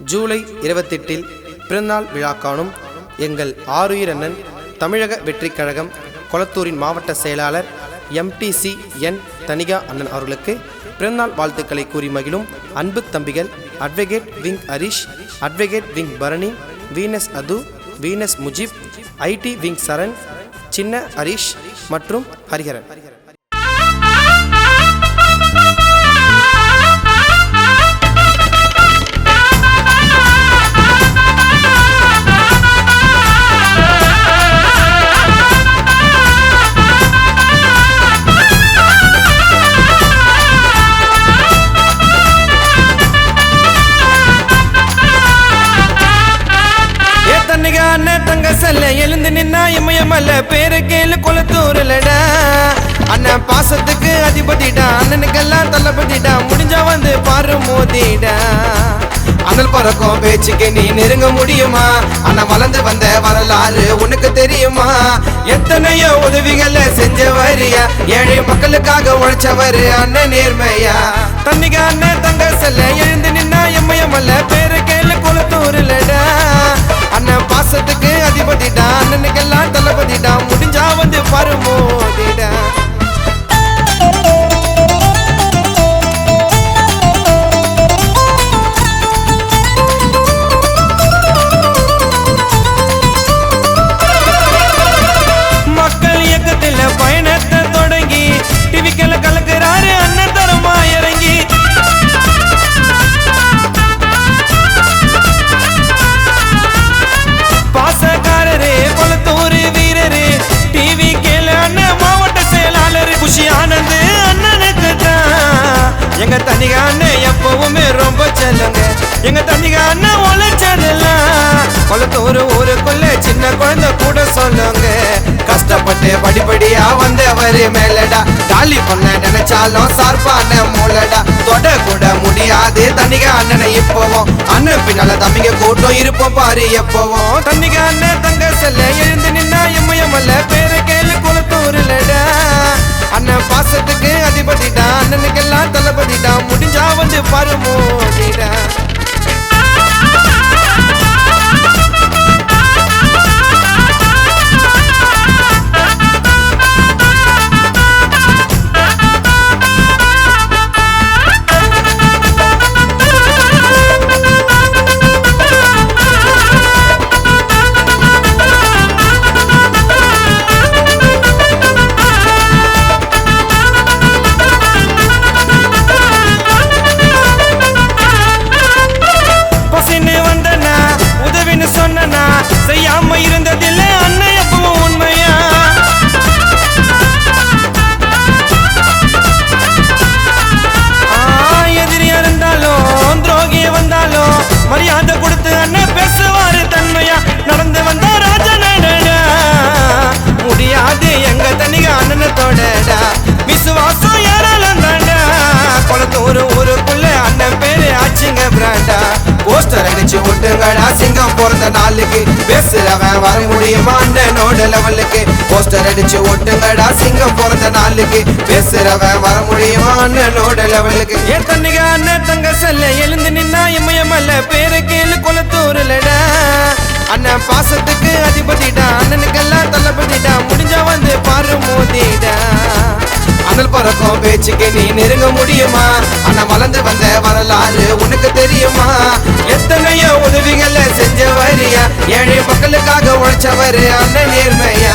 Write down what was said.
ஜூலை 28 பிறந்தநாள் விழா காணும் எங்கள் ஆருயிர் அண்ணன் தமிழக வெற்றி கழகம் கொளத்தூரின் மாவட்ட செயலாளர் MTCN தனிகா அண்ணன் அவர்களுக்கு பிறந்தநாள் வாழ்த்துக்களை கூறி மகிழும் அன்பு தம்பிகள் advocate wing Harish, advocate wing Bharani, Venus அது, வீனஸ் முஜிப், IT விங் சரண், சின்ன ஹரிஷ் மற்றும் ஹரிஹரன். தங்க செல்ல எழுந்து நின்னா இமயமல்ல பேரு கேளு கொளத்தூர்லடா. அண்ணன் பாசத்துக்கு அதிபதிடா, அண்ணனுக்கெல்லாம் தள்ளப்பதிடா, முடிஞ்சா வந்து பாரு மோதிடா. அனல் பறக்கும் பேச்சுக்கு நீ நெருங்க முடியுமா? அண்ணன் வளர்ந்து வந்த வரலாறு உனக்கு தெரியுமா? எத்தனையோ உதவிகளை செஞ்சவரியா, ஏழை மக்களுக்காக உழைச்சவரு அண்ணன் நேர்மையா. தன்னிக அண்ணன் தங்க செல்ல எழுந்து நின்னா இமயமல்ல பேரு கேளு கொளத்தூர்லடா. அண்ணன் பாசத்துக்கு அதிபதிடா, அண்ணனுக்கெல்லாம் தளபதிடா, முடிஞ்சா வந்து பருமோதிடா. மக்கள் இயக்கத்தில் பயணத்தை தொடங்கி டிவிக்கல கலக்குறாரு அண்ணன் தரமா இறங்கி. பாசக்காரரு கொளத்தூர் வீரரு, டிவி கேளு அண்ணன் மாவட்ட செயலாளர் குஷி ஆனந்து அண்ணனுக்கு தான். எங்க தனிக அண்ணன் எப்பவுமே ரொம்ப செல்லுங்க, எங்க தனிக அண்ணன் உழைச்சதெல்லாம் கொளத்தூர் ஊருக்குள்ள சின்ன குழந்தை கூட சொல்லுங்க. கஷ்டப்பட்டு படிப்படியா வந்தவரு மேலடா, காலி பண்ண நினைச்சாலும் சார்பான மூலடா. தொட கூட முடியாது தனிக அண்ணனை இப்போவும், அண்ணன் பின்னால தம்பிங்க கூட்டம் இருப்போம் பாரு எப்பவும். தனிக அண்ணன் தங்க செல்ல எழுந்து நின்னா இமயமல்ல பேரு கேளு கொளத்தூர்லடா. அண்ணன் பாசத்துக்கு அதிபதிடா, அண்ணனுக்கெல்லாம் தளபதிடா, முடிஞ்சா வந்து பருமோதிடா. செய்யாம இருந்ததில்லை அண்ணன் எப்பவும் உண்மையா. எதிரியா இருந்தாலும் துரோகிய வந்தாலும் மரியாதை கொடுத்து அண்ணன் பேசுவாரு தன்மையா. நடந்து வந்தா ராஜா நடடா, முடியாது எங்க தனிக அண்ணனத்தோடடா. விசுவாசம் யாராலும் தாண்டா, கொளத்தூர் ஊருக்குள்ள அண்ணன் பேரு ஆச்சுங்க பிராண்டா. போஸ்டர் அடிச்சு விட்டுங்கடா சிங்கம் பிறந்த நாளுக்கு, பேசுறவன் வர முடியுமா அண்ணனோட லெவலுக்கு. போஸ்டர் அடிச்சு விட்டுங்கடா சிங்கம் பிறந்த நாளுக்கு, பேசுறவன் வர முடியுமா அண்ணனோட லெவலுக்கு. என் தன்னிக அண்ணன் தங்க செல்ல எழுந்து நின்னா இமயமல்ல பேரு கேளு கொளத்தூர்லடா. அண்ணன் பாசத்துக்கு அதிபதிடா, அண்ணனுக்கெல்லாம் தளபதிடா, முடிஞ்சா வந்து பாரு மோதிடா. அனல் பறக்கும் பேச்சுக்கு நீ நெருங்க முடியுமா? அண்ணன் வளர்ந்து வந்த வரலாறு உனக்கு தெரியுமா? எத்தனையோ உதவிகளை செஞ்சவரியா, ஏழை மக்களுக்காக உழைச்சவரு அண்ணன் நேர்மையா.